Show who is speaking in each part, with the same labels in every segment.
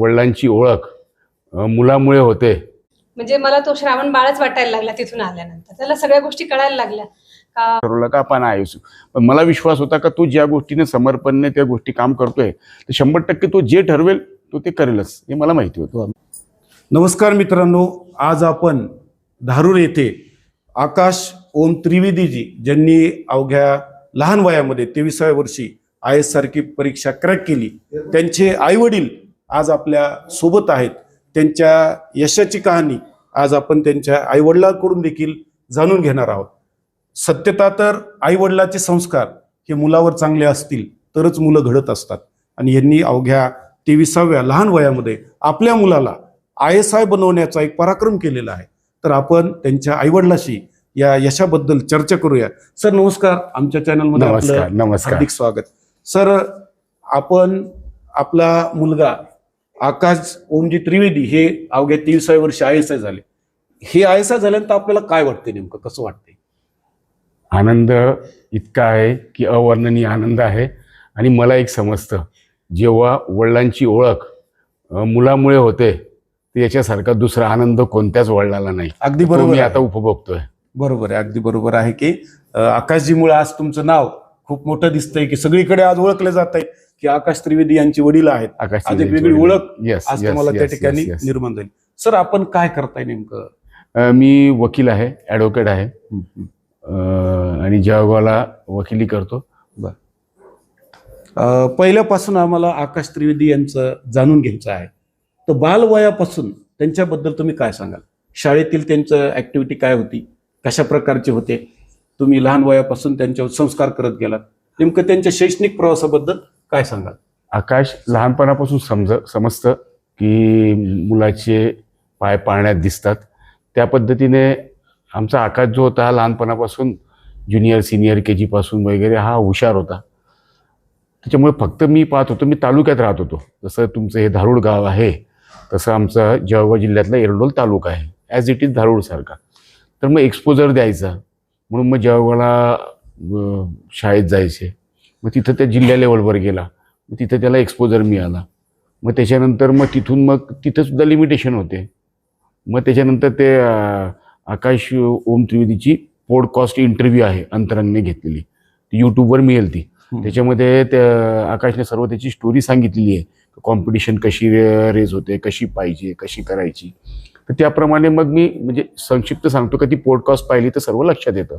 Speaker 1: वडिलांची ओळख मुलामुळे होते.
Speaker 2: म्हणजे मला तो श्रावण बाळच वाटायला लागला तिथून आल्यानंतर. त्याला सगळ्या गोष्टी कळायला लागल्या का
Speaker 1: ठरवलं का आपण आयुष्य. पण मला विश्वास होता का तू ज्या गोष्टीने समर्पणने त्या गोष्टी काम करतोय ते 100% तो जे ठरवेल तो ते करेलच हे मला माहिती होतं.
Speaker 3: नमस्कार मित्रांनो, आज आपण धारूर येथे आकाश ओम त्रिवेदीजी ज्यांनी अवघ्या लहान वयामध्ये 23व्या वर्षी IAS सारखी परीक्षा क्रॅक केली, त्यांचे आईवडील आज आपल्या सोबत आहेत. त्यांच्या यशाची कहाणी आज आपण त्यांच्या आईवडिलांकडून देखील जाणून घेणार आहोत. सत्यता तर आईवडिलाचे संस्कार हे मुलावर चांगले असतील तरच मुलं घडत असतात आणि यांनी अवघ्या 23व्या लहान वयामध्ये आपल्या मुलाला ISI बनवण्याचा एक पराक्रम केलेला आहे. तर आपण त्यांच्या आईवडिलाशी या यशाबद्दल चर्चा करूया. सर नमस्कार, आमच्या चॅनलमध्ये आपलं हार्दिक स्वागत. सर, आपण आपला मुलगा आकाश ओमजी त्रिवेदी हे अवघ्या 23व्या वर्षी ISI झाले. हे ISI झाल्यानंतर आपल्याला काय वाटते, नेमकं कसं वाटते?
Speaker 1: आनंद इतका आहे की अवर्णनीय आनंद आहे. आणि मला एक समजतं, जेव्हा वडिलांची ओळख मुलामुळे होते तर याच्यासारखा दुसरा आनंद कोणत्याच वडिलाला नाही.
Speaker 3: अगदी बरोबर,
Speaker 1: मी आता उपभोगतोय.
Speaker 3: बरोबर आहे, अगदी बरोबर आहे की आकाशजीमुळे आज तुमचं नाव खूप मोठं दिसतंय की सगळीकडे आज ओळखलं जात आहे की आकाश त्रिवेदी यांची वडील आहेत. आज एक वेगळी ओळख आज तुम्हाला त्या ठिकाणी निर्माण झाली. सर, आपण काय करताय नेमकं?
Speaker 1: मी वकील आहे, ॲडव्होकेट आहे आणि जळगावला वकिली करतो.
Speaker 3: पहिल्यापासून आम्हाला आकाश त्रिवेदी यांचं जाणून घ्यायचं आहे. तर बालवयापासून त्यांच्याबद्दल तुम्ही काय सांगाल? शाळेतील त्यांचं ऍक्टिव्हिटी काय होती, कशा प्रकारचे होते? तुम्ही लहान वयापासून त्यांच्यावर संस्कार करत गेलात, नेमकं त्यांच्या शैक्षणिक प्रवासाबद्दल काय सांगाल?
Speaker 1: आकाश लहानपणापासून समजतं की मुलाचे पाय पाळण्यात दिसतात. त्या पद्धतीने आमचा आकाश जो होता हा लहानपणापासून ज्युनियर सिनियर KG पासून वगैरे हा हुशार होता. त्याच्यामुळे फक्त मी पाहत होतो, मी तालुक्यात राहत होतो. जसं तुमचं हे धारूर गाव आहे तसं आमचा जळगाव जिल्ह्यातला एरंडोल तालुका आहे, ॲज इट इज धारूरसारखा. तर मग एक्सपोजर द्यायचा म्हणून मग जळगावला शाळेत जायचे. मग तिथं त्या जिल्हा लेवलवर गेला, मग तिथं त्याला एक्सपोजर मिळाला. मग त्याच्यानंतर मग तिथून मग तिथंसुद्धा लिमिटेशन होते. मग त्याच्यानंतर ते आकाश ओम त्रिवेदीची पॉडकास्ट इंटरव्ह्यू आहे अंतरंगने घेतलेली, ती यूट्यूबवर मिळेल. ती त्याच्यामध्ये त्या आकाशने सर्व त्याची स्टोरी सांगितलेली आहे, कॉम्पिटिशन कशी रेज होते, कशी पाहिजे, कशी करायची. तर त्याप्रमाणे मग मी म्हणजे संक्षिप्त सांगतो का ती पॉडकास्ट पाहिली तर सर्व लक्षात येतं.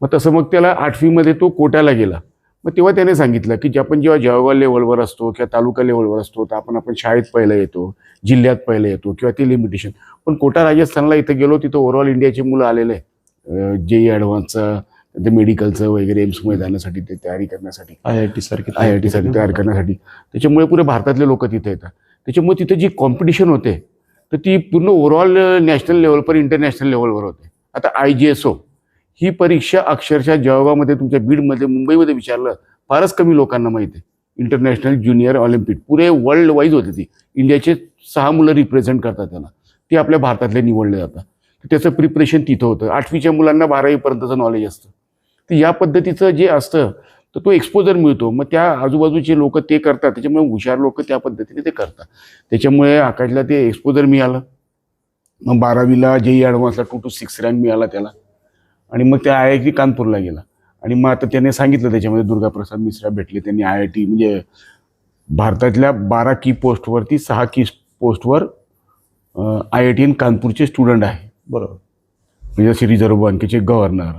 Speaker 1: मग तसं मग त्याला 8वीमध्ये तो कोट्याला गेला. मग तेव्हा त्याने सांगितलं की आपण जेव्हा जळगाव लेवलवर असतो किंवा तालुका लेवलवर असतो तर आपण शाळेत पहिलं येतो, जिल्ह्यात पहिलं येतो किंवा ते लिमिटेशन. पण कोटा राजस्थानला इथं गेलो, तिथं ओव्हरऑल इंडियाची मुलं आलेले आहे, JEE ॲडव्हान्सचं, ते मेडिकलचं वगैरे एम्समध्ये जाण्यासाठी, ते तयारी करण्यासाठी, IIT साठी तयार करण्यासाठी. त्याच्यामुळे पुरे भारतातले लोक तिथे येतात. त्याच्यामुळे तिथे जी कॉम्पिटिशन होते तर ती पूर्ण ओव्हरऑल नॅशनल लेवलवर इंटरनॅशनल लेवलवर होते. आता IGSO ही परीक्षा अक्षरशः जळगावमध्ये, तुमच्या बीडमध्ये, मुंबईमध्ये विचारलं फारच कमी लोकांना माहिती आहे. इंटरनॅशनल ज्युनियर ऑलिम्पिक पुरे वर्ल्ड वाईज होते. ती इंडियाचे 6 मुलं रिप्रेझेंट करतात त्यांना, ते आपल्या भारतातले निवडले जातात. तर त्याचं प्रिपरेशन तिथं होतं. 8वीच्या मुलांना 12वीपर्यंतचं नॉलेज असतं. तर या पद्धतीचं जे असतं तर तो एक्सपोजर मिळतो. मग त्या आजूबाजूचे लोक ते करतात, त्याच्यामुळे हुशार लोक त्या पद्धतीने ते करतात. त्याच्यामुळे आकाशला ते एक्सपोजर मिळालं. मग 12वीला JEE ॲडव्हान्सला 2 to 6 रँक मिळाला त्याला. आणि मग त्या IIT कानपूरला गेला. आणि मग आता त्याने सांगितलं त्याच्यामध्ये दुर्गाप्रसाद मिश्रा भेटले. त्यांनी IIT म्हणजे भारतातल्या 12 की पोस्टवरती 6 की पोस्टवर IIT कानपूरचे स्टुडंट आहे.
Speaker 3: बरोबर.
Speaker 1: म्हणजे जसे रिझर्व्ह बँकेचे गव्हर्नर,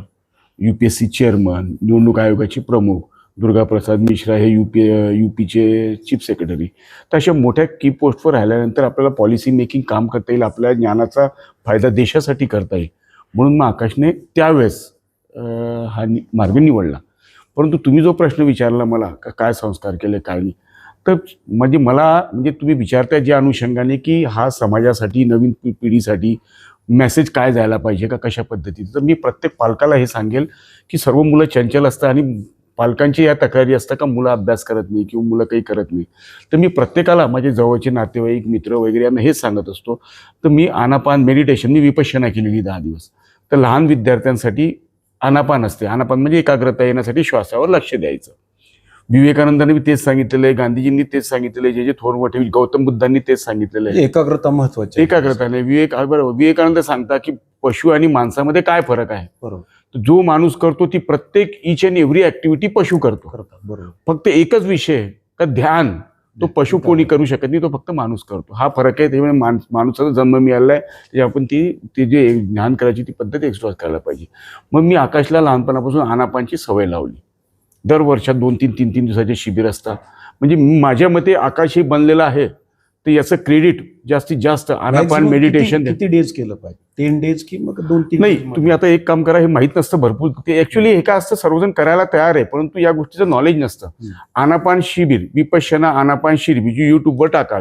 Speaker 1: UPSC चेअरमन, निवडणूक आयोगाचे प्रमुख, दुर्गाप्रसाद मिश्रा हे UPचे चीफ सेक्रेटरी. तर अशा मोठ्या की पोस्टवर राहिल्यानंतर आपल्याला पॉलिसी मेकिंग काम करता येईल, आपल्या ज्ञानाचा फायदा देशासाठी करता येईल. म्हणून मग आकाशने त्यावेळेस हा मार्ग निवडला. परंतु तुम्ही जो प्रश्न विचारला मला काय संस्कार केले काय नाही, तर म्हणजे मला म्हणजे तुम्ही विचारताय ज्या अनुषंगाने की हा समाजासाठी, नवीन पिढीसाठी मेसेज काय जायला पाहिजे का कशा पद्धतीचं, तर मी प्रत्येक पालकाला हे सांगेल की सर्व मुलं चंचल असतात आणि पालकांची या तक्रारी असतात का मुलं अभ्यास करत नाही किंवा मुलं काही करत नाही. तर मी प्रत्येकाला, माझे जवळचे नातेवाईक, मित्र वगैरे यांना हेच सांगत असतो. तर मी आनापान मेडिटेशन, मी विपश्यना केलेली 10 दिवस. तर लहान विद्यार्थ्यांसाठी आनापान असते. आनापान म्हणजे एकाग्रता येण्यासाठी श्वासावर लक्ष द्यायचं. विवेकानंदांनी तेच सांगितलेलं आहे, गांधीजींनी तेच सांगितलेलं आहे, जे थोर मोठे गौतम बुद्धांनी तेच सांगितलेलं आहे.
Speaker 3: एकाग्रता महत्वाची.
Speaker 1: एकाग्रता नाही. बरोबर, विवेकानंद सांगता की पशु आणि माणसामध्ये काय फरक आहे.
Speaker 3: बरोबर.
Speaker 1: तर जो माणूस करतो ती प्रत्येक ईच अँड एव्हरी ऍक्टिव्हिटी पशु करतो.
Speaker 3: बरोबर.
Speaker 1: फक्त एकच विषय आहे का ध्यान तो पशु कोणी करू शकत नाही, तो फक्त माणूस करतो. हा फरक आहे. त्यामुळे माणसाचा जन्म मिळाला आहे, त्याची आपण ती जे ध्यान करायची ती पद्धत एक्सप्लोर करायला पाहिजे. मग मी आकाशला लहानपणापासून आनापानची सवय लावली. दर वर्षात 2-3 दिवसाचे शिबिर असतात. म्हणजे माझ्या आकाश हे बनलेलं आहे तर याचं क्रेडिट जास्तीत जास्त आनापान मेडिटेशन.
Speaker 3: किती डेज केलं पाहिजे? 10 डेज की मग 2-3
Speaker 1: नाही, तुम्ही आता एक काम करा, हे माहीत नसतं भरपूर. ते ऍक्च्युली हे काय असतं, सर्वजण करायला तयार आहे परंतु या गोष्टीचं नॉलेज नसतं. आनापान शिबिर, विपश्यना आनापान शिबिर जी युट्यूबवर टाका,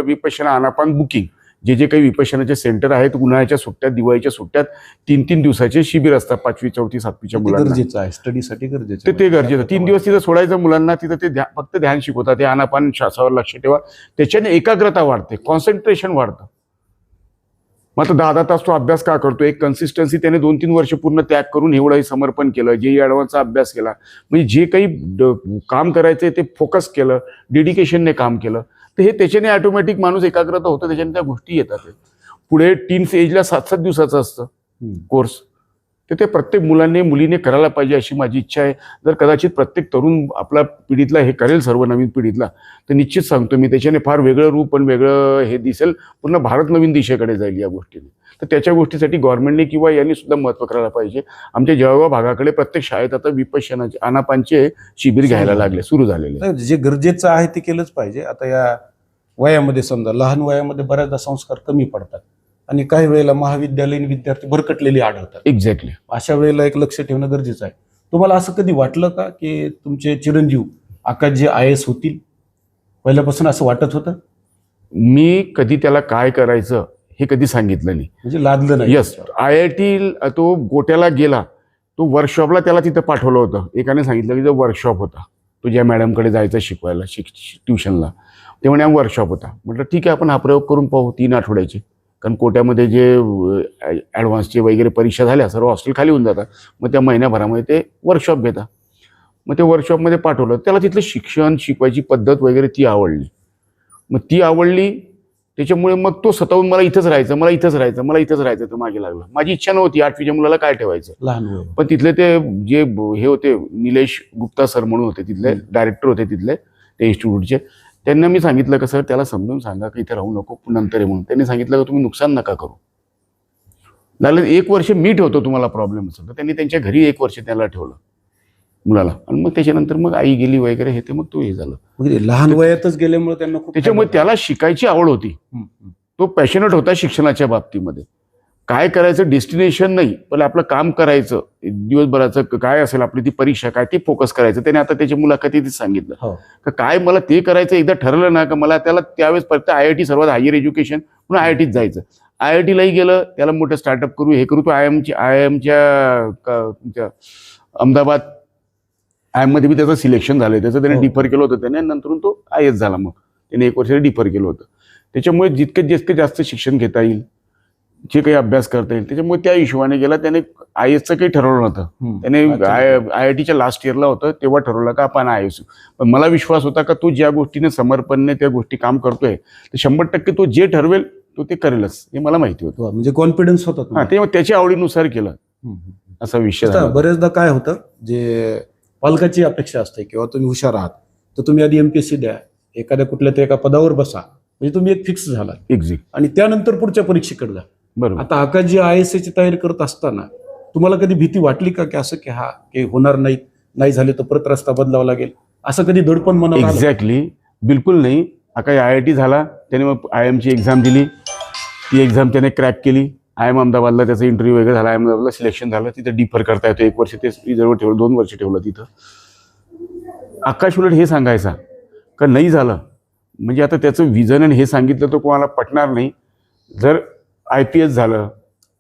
Speaker 1: विपश्यना आनापान बुकिंग, जे काही विपश्यनाचे सेंटर आहेत, उन्हाळ्याच्या सुट्ट्यात, दिवाळीच्या सुट्ट्यात 3-3 दिवसाचे शिबिर असतात 5वी 4थी 7वीच्या मुलांना.
Speaker 3: गरजेचं आहे, स्टडीसाठी गरजेचं
Speaker 1: ते गरजेचं. 3 दिवस तिथं सोडायचं मुलांना, तिथं ते फक्त ध्यान शिकवतात. ते आनापान श्वासावर लक्ष ठेवा, त्याच्याने एकाग्रता वाढते, कॉन्सन्ट्रेशन वाढतं. मग आता 10 तास तो अभ्यास का करतो? एक कन्सिस्टन्सी त्याने 2-3 वर्ष पूर्ण त्याग करून एवढंही समर्पण केलं, जेई ॲडव्हान्सचा अभ्यास केला, म्हणजे जे काही काम करायचं ते फोकस केलं, डेडिकेशनने काम केलं, तर हे त्याच्याने ऑटोमॅटिक माणूस एकाग्रता होतं, त्याच्याने त्या गोष्टी येतात. पुढे टीन्स एजला 7-7 दिवसाचं असतं कोर्स. तर ते प्रत्येक मुलाने मुलीने करायला पाहिजे अशी माझी इच्छा आहे. जर कदाचित प्रत्येक तरुण आपला पिढीतला हे करेल, सर्व नवीन पिढीतला, तर निश्चित सांगतो मी त्याच्याने फार वेगळं रूप पण वेगळं हे दिसेल. पूर्ण भारत नवीन दिशेकडे जाईल या गोष्टीने. तर त्याच्या गोष्टीसाठी गव्हर्नमेंटने किंवा यांनी सुद्धा महत्त्व करायला पाहिजे. आमच्या जळगाव भागाकडे प्रत्येक शाळेत आता विपश्यनाचे आनापानचे शिबिर घ्यायला लागले, सुरू झालेले.
Speaker 3: जे गरजेचं आहे ते केलंच पाहिजे. आता या वयामध्ये समजा लहान वयामध्ये बऱ्याचदा संस्कार कमी पडतात आणि काही वेळेला महाविद्यालयीन विद्यार्थी भरकटलेले आढळतात.
Speaker 1: एक्झॅक्टली.
Speaker 3: अशा वेळेला एक लक्ष ठेवणं गरजेचं आहे. तुम्हाला असं कधी वाटलं का की तुमचे चिरंजीव आकाश जे IAS होतील? पहिल्यापासून असं वाटत होतं?
Speaker 1: मी कधी त्याला काय करायचं हे कधी सांगितलं नाही,
Speaker 3: म्हणजे लादलं नाही.
Speaker 1: यस, IIT तो गोट्याला गेला, तो वर्कशॉपला त्याला तिथं पाठवलं होतं. एकाने सांगितलं की जो वर्कशॉप होता, तो ज्या मॅडमकडे जायचा शिकवायला, ट्युशनला, ते म्हणे वर्कशॉप होता. म्हटलं ठीक आहे, आपण हा प्रयोग करून पाहू 3 आठवड्याचे. कारण कोट्यामध्ये जे ॲडव्हान्सचे वगैरे परीक्षा झाल्या, सर्व हॉस्टेल खाली होऊन जातात. मग त्या महिन्याभरामध्ये ते वर्कशॉप घेतात. मग ते वर्कशॉपमध्ये पाठवलं. त्याला तिथलं शिक्षण, शिकवायची पद्धत वगैरे ती आवडली. मग ती आवडली त्याच्यामुळे मग तो स्वतःहून मला इथंच राहायचं तर मागे लागला. माझी इच्छा नव्हती. 8वीच्या मुलाला काय ठेवायचं
Speaker 3: लहान.
Speaker 1: पण तिथले ते जे हे होते, निलेश गुप्ता सर म्हणून होते, तिथले डायरेक्टर होते तिथले ते इन्स्टिट्यूटचे. त्यांना मी सांगितलं का सर त्याला समजून सांगा की इथे राहू नको, नंतर आहे म्हणून. त्यांनी सांगितलं का तुम्ही नुकसान नका करू, लागलं 1 वर्ष मी ठेवतो, तुम्हाला प्रॉब्लेम असेल तर. त्यांनी त्यांच्या घरी 1 वर्ष त्याला ठेवलं मुलाला. आणि मग त्याच्यानंतर मग आई गेली वगैरे हे, ते मग तो हे झालं.
Speaker 3: म्हणजे लहान वयातच गेल्यामुळे त्यांना खूप
Speaker 1: त्याच्यामुळे त्याला शिकायची आवड होती. तो पॅशनेट होता शिक्षणाच्या बाबतीमध्ये. काय करायचं डेस्टिनेशन नाही, पण आपलं काम करायचं, दिवसभराचं काय असेल आपली ती परीक्षा काय ती फोकस करायचं. त्याने आता त्याच्या मुलाखतीत सांगितलं का काय मला ते करायचं. एकदा ठरलं ना का मला त्याला त्यावेळेस परत IIT सर्वात हायर एज्युकेशन म्हणून IITत जायचं. IITलाही गेलं, त्याला मोठं स्टार्टअप करू हे करू. तो IIMच्या तुमच्या अहमदाबाद IIMमध्ये बी त्याचं सिलेक्शन झालं. त्याचं त्याने डिफर केलं होतं त्याने, नंतर तो IAS झाला. मग त्याने 1 वर्ष डिफर केलं होतं. त्याच्यामुळे जितके जास्त शिक्षण घेता येईल, जे काही अभ्यास करता येईल, त्याच्यामुळे त्या हिशोबाने गेला. त्याने IASचं काही ठरवलं नव्हतं. त्याने IITच्या लास्ट इयरला होतं तेव्हा ठरवलं का आपण IAS. पण मला विश्वास होता का तो ज्या गोष्टीने समर्पणने त्या गोष्टी काम करतोय तर 100% तो जे ठरवेल तो ते करेलच, हे मला माहिती होतं.
Speaker 3: म्हणजे कॉन्फिडन्स होता.
Speaker 1: हा, ते त्याच्या आवडीनुसार केलं असा विषय.
Speaker 3: बरेचदा काय होतं, जे पालकाची अपेक्षा असते किंवा तुम्ही हुशार आहात तर तुम्ही आधी MPSC द्या, एखाद्या कुठल्या तरी एका पदावर बसा, म्हणजे तुम्ही एक फिक्स झाला.
Speaker 1: एक्झॅक्ट.
Speaker 3: आणि त्यानंतर पुढच्या परीक्षेकडे जा.
Speaker 1: बरोबर.
Speaker 3: आता आकाश जी IASची तयारी करत असताना तुम्हाला कधी भीती वाटली का की असं की होणार नाही झाले तर परत रस्ता बदलावा लागेल, असं कधी दडपण मनात आलं?
Speaker 1: एक्झॅक्टली, बिलकुल नाही. आकाश IIT झाला, त्याने मग IIMची एक्झाम दिली. ती एक्झाम त्याने क्रॅक केली. IIM अहमदाबादला त्याचा इंटरव्ह्यू वगैरे झाला. अहमदाबादला सिलेक्शन झालं. तिथं डिफर करता येतो 1 वर्ष. ते जवळ ठेवलं, 2 वर्ष ठेवलं तिथं. आकाश उलट हे सांगायचा का नाही झालं म्हणजे आता त्याचं विजन आणि हे सांगितलं तर कोणाला पटणार नाही. जर IPS झालं,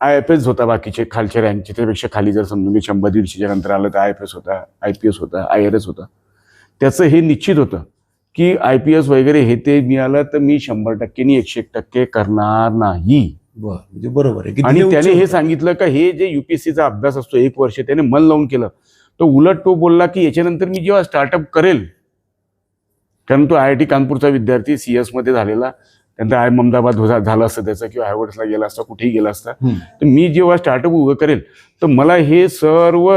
Speaker 1: IFS होता बाकीचे खालच्या रँकचे, त्यापेक्षा खाली जर समजून 100-150च्या नंतर आलं तर IFS होता, IPS होता, IRS होता. त्याचं हे निश्चित होतं की IPS वगैरे हे ते मिळालं तर मी 100% 101% करणार नाही.
Speaker 3: म्हणजे बरोबर आहे.
Speaker 1: आणि त्याने हे सांगितलं का हे जे UPSCचा अभ्यास असतो 1 वर्ष त्याने मन लावून केलं. तो उलट तो बोलला की याच्यानंतर मी जेव्हा स्टार्टअप करेल कारण तो IIT कानपूरचा विद्यार्थी CS मध्ये झालेला, त्यानंतर अहमदाबाद झालं असतं त्याचं, किंवा हायवर्ड्सला गेला असता, कुठेही गेला असता. तर मी जेव्हा स्टार्टअप उभं करेल तर मला हे सर्व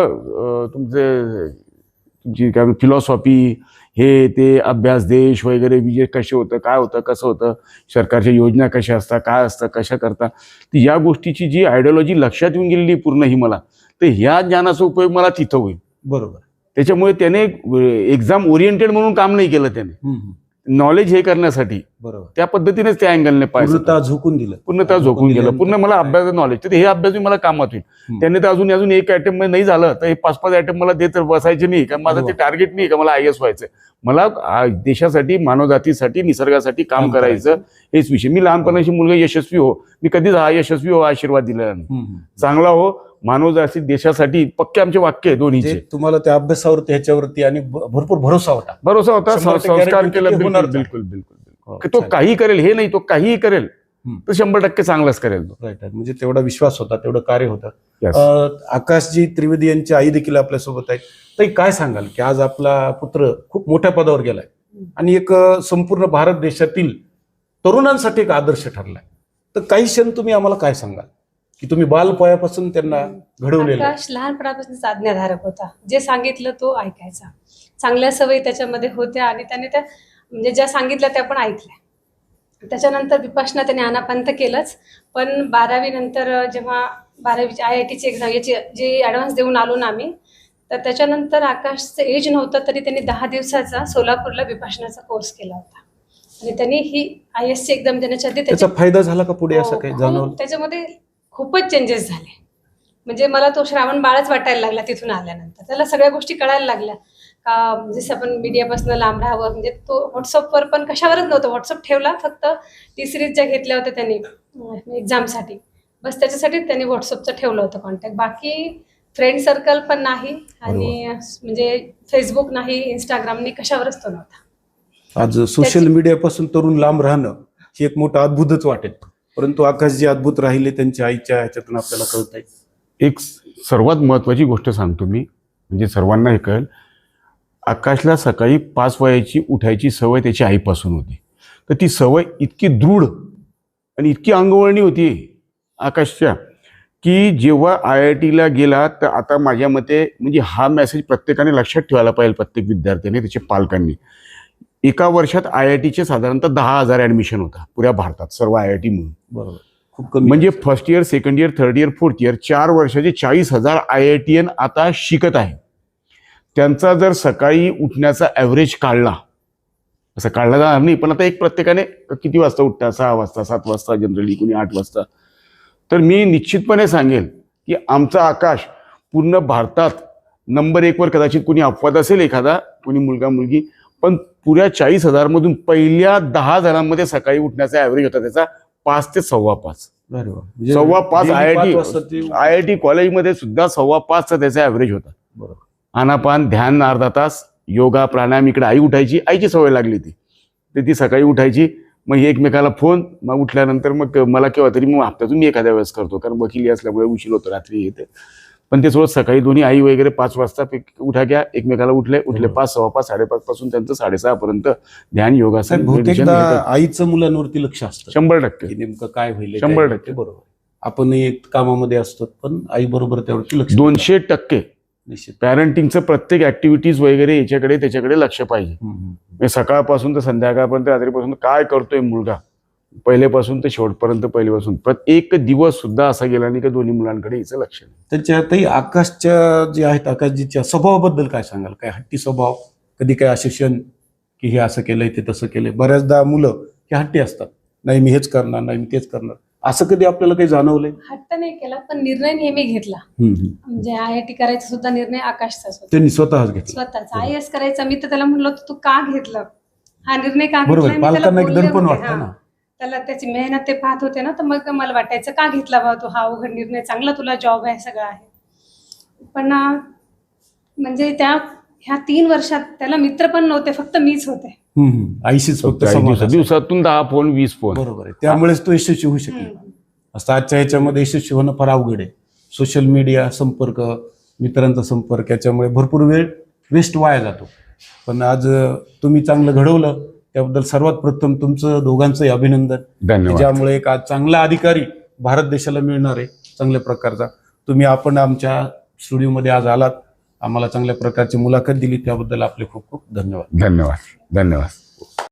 Speaker 1: तुमची काय फिलॉसॉफी, हे ते अभ्यास, देश वगैरे विजय कसे होतं, काय होतं, कसं होतं, सरकारच्या योजना कशा असतात, काय असतं, कशा करता, तर या गोष्टीची जी आयडिओलॉजी लक्षात येऊन गेलेली पूर्ण ही मला, तर ह्या ज्ञानाचा उपयोग मला तिथं होईल.
Speaker 3: बरोबर.
Speaker 1: त्याच्यामुळे त्याने एक्झाम ओरिएंटेड म्हणून काम नाही केलं त्याने, नॉलेज हे करण्यासाठी
Speaker 3: बरोबर
Speaker 1: त्या पद्धतीनेच त्या अँगलने
Speaker 3: पूर्णतः झोकून दिलं,
Speaker 1: पूर्णतः झोकून गेलं. पूर्ण मला अभ्यास नॉलेज, तर हे अभ्यास मला कामात होईल. त्याने तर अजून एक अटेम्प्ट मध्ये नाही झालं तर हे 5-5 अटेम्प्ट मला देत बसायचे नाही, कारण माझं ते टार्गेट नाही का मला IAS व्हायचं. मला देशासाठी, मानवजातीसाठी, निसर्गासाठी काम करायचं, हेच विषय. मी लहानपणाची मुलगा यशस्वी हो, मी कधीच यशस्वी हो आशीर्वाद दिलेला नाही. चांगला हो, मानवजाती, देशासाठी, पक्के आमचे वाक्य आहे दोन्हीचे.
Speaker 3: तुम्हाला त्या अभ्यासावरती, ह्याच्यावरती आणि भरपूर भरोसा होता,
Speaker 1: 100% संस्कार केला. बिलकुल. तो काही करेल हे नाही, तो काहीही करेल तर 100% चांगलंच करेल तो.
Speaker 3: राईट. म्हणजे तेवढा विश्वास होता, तेवढं कार्य होतं. आकाशजी त्रिवेदी यांची आई देखील आपल्यासोबत आहेत. तर काय सांगाल की आज आपला पुत्र खूप मोठ्या पदावर गेलाय आणि एक संपूर्ण भारत देशातील तरुणांसाठी एक आदर्श ठरलाय, तर काही क्षण तुम्ही आम्हाला काय सांगाल की तुम्ही बालपणापासून त्यांना घडवलेलं?
Speaker 2: आकाश लहानपणापासून आज्ञाधारक होता, जे सांगितलं तो ऐकायचा, चांगल्या सवयी त्याच्यामध्ये होत्या आणि त्याने त्या म्हणजे ज्या सांगितल्या त्या पण ऐकल्या. त्याच्यानंतर विपश्यना त्याने आनापांत केलंच, पण 12वी नंतर जेव्हा 12वीची IITची एक्झाम याची जी ॲडव्हान्स देऊन आलो ना आम्ही, तर त्याच्यानंतर आकाशचं एज नव्हतं तरी त्यांनी 10 दिवसाचा सोलापूरला विपश्यनाचा कोर्स केला होता आणि त्यांनी ही IASची एक्झाम देण्याच्या आधी
Speaker 3: त्याचा फायदा झाला का पुढे असं काही जाणवलं?
Speaker 2: त्याच्यामध्ये खूपच चेंजेस झाले. म्हणजे मला तो श्रावण बाळच वाटायला लागला तिथून आल्यानंतर. त्याला सगळ्या गोष्टी कळायला लागल्या का जसं आपण मीडियापासून लांब राहावं. म्हणजे तो व्हॉट्सअपवर पण कशावरच नव्हतं, व्हॉट्सअप ठेवला फक्त T-Series ज्या घेतल्या होत्या त्यांनी एक्झामसाठी, बस त्याच्यासाठी त्यांनी व्हॉट्सअपचं ठेवलं होतं कॉन्टॅक्ट. बाकी फ्रेंड सर्कल पण नाही आणि म्हणजे फेसबुक नाही, इंस्टाग्राम नाही, कशावरच तो नव्हता.
Speaker 3: आज सोशल मीडियापासून तरुण लांब राहणं ही एक मोठं अद्भुतच वाटेल, परंतु आकाश जे अद्भुत राहिले त्यांच्या आईच्या ह्याच्यातून आपल्याला कळत आहे.
Speaker 1: एक सर्वात महत्त्वाची गोष्ट सांगतो मी, म्हणजे सर्वांना हे कळेल. आकाशला सकाळी 5 वाजेची उठायची सवय त्याची आईपासून होती. तर ती सवय इतकी दृढ आणि इतकी अंगवळणी होती आकाशच्या, की जेव्हा IITला गेला तर आता माझ्या मते म्हणजे हा मेसेज प्रत्येकाने लक्षात ठेवायला पाहिजे, प्रत्येक विद्यार्थ्याने, त्याच्या पालकांनी. एका वर्षात IITचे साधारणतः 10,000 ॲडमिशन होता पुऱ्या भारतात, सर्व IIT म्हणून.
Speaker 3: बरोबर, खूप कमी.
Speaker 1: म्हणजे first year, second year, third year, fourth year 4 वर्षाचे 40,000 IITian आता शिकत आहे. त्यांचा जर सकाळी उठण्याचा ॲव्हरेज काढला, असं काढला जाणार नाही, पण आता एक प्रत्येकाने किती वाजता उठता, 6 वाजता, 7 वाजता, जनरली कोणी 8 वाजता, तर मी निश्चितपणे सांगेल की आमचा आकाश पूर्ण भारतात नंबर 1 वर, कदाचित कोणी अपवाद असेल एखादा, कोणी मुलगा मुलगी, पण पुऱ्या 40,000 मधून पहिल्या 10 जणांमध्ये सकाळी उठण्याचा ॲव्हरेज होता त्याचा 5 ते 5:15. 5:15 IIT कॉलेजमध्ये सुद्धा 5:15चा त्याचा ॲव्हरेज होता.
Speaker 3: बरोबर.
Speaker 1: आनापान, ध्यान अर्धा तास, योगा, प्राणायाम. इकडे आई उठायची, आईची सवय लागली ती, तर ती सकाळी उठायची, मग एकमेकाला फोन, मग उठल्यानंतर मग मला केव्हा तरी मग हप्त्यातून मी एखाद्या वेळेस करतो, कारण वकिली असल्यामुळे उशीर होतो रात्री येते, पण ते सोबत सकाळी दोन्ही आई वगैरे 5 वाजता उठा घ्या, एकमेकाला उठले 5, 5:15, 5:30 पासून त्यांचं 6:30 पर्यंत ध्यान, योगासन,
Speaker 3: बहुतेकदा आईचं मुलांवरती लक्ष असतं
Speaker 1: 100%,
Speaker 3: की नेमकं काय होईल.
Speaker 1: 100%.
Speaker 3: बरोबर. आपण एक कामामध्ये असतो, पण आई बरोबर त्यावरती लक्ष
Speaker 1: 200%
Speaker 3: निश्चित.
Speaker 1: पॅरेंटिंगचं प्रत्येक ऍक्टिव्हिटीज वगैरे याच्याकडे त्याच्याकडे लक्ष पाहिजे. म्हणजे सकाळपासून तर संध्याकाळपर्यंत, रात्रीपासून काय करतोय मुलगा, पहिलेपासून ते शेवटपर्यंत, पहिलेपासून एक दिवस सुद्धा असा गेला नाही की दोन्ही मुलांकडे हिचं लक्ष नाही.
Speaker 3: त्याच्यातही आकाशच्या जे आहेत, आकाशजीच्या स्वभावाबद्दल काय सांगाल? काय हट्टी स्वभाव, कधी काय असे क्षण की हे असं केलंय, ते तसं केलंय? बऱ्याचदा मुलं हे हट्टी असतात, नाही मी हेच करणार, नाही मी तेच करणार, असं कधी आपल्याला काही जाणवलंय?
Speaker 2: हट्ट नाही केला, पण निर्णय नेहमी घेतला. म्हणजे IIT करायचा सुद्धा निर्णय आकाशचाच होता,
Speaker 3: त्यांनी स्वतःच घेतला.
Speaker 2: स्वतःच. IAS करायचा, मी तर त्याला म्हणलो तू का घेतलं, हा निर्णय का
Speaker 3: बरोबर.
Speaker 2: घेतला, मी त्याला
Speaker 3: पालकांना एक
Speaker 2: बोलले
Speaker 3: दडपण
Speaker 2: होते.
Speaker 3: वाटतं ना,
Speaker 2: त्याला त्याची मेहनत ते पाहत होते ना, तर मग मला वाटायचं का घेतला बा तू, हा अवघड निर्णय, चांगला तुला जॉब आहे, सगळं आहे. पण म्हणजे ह्या 3 वर्षात त्याला मित्र पण नव्हते, फक्त मीच होते.
Speaker 3: आईशीच फक्त
Speaker 1: दिवसातून 10 फोन, 20 फोन.
Speaker 3: बरोबर आहे. त्यामुळेच तो यशस्वी होऊ शकेल. असं आजच्या ह्याच्यामध्ये यशस्वी होणं फार अवघड आहे. सोशल मीडिया, संपर्क, मित्रांचा संपर्क, याच्यामुळे भरपूर वेळ वेस्ट वाया जातो. पण आज तुम्ही चांगलं घडवलं, त्याबद्दल सर्वात प्रथम तुमचं दोघांचंही अभिनंदन.
Speaker 1: धन्यवाद.
Speaker 3: ज्यामुळे एक आज चांगला अधिकारी भारत देशाला मिळणार आहे, चांगल्या प्रकारचा. आपण आमच्या स्टुडिओमध्ये आज आलात, आम्हाला चांगल्या प्रकारची मुलाखत दिली, त्याबद्दल आपले खूप खूप धन्यवाद.
Speaker 1: धन्यवाद. धन्यवाद.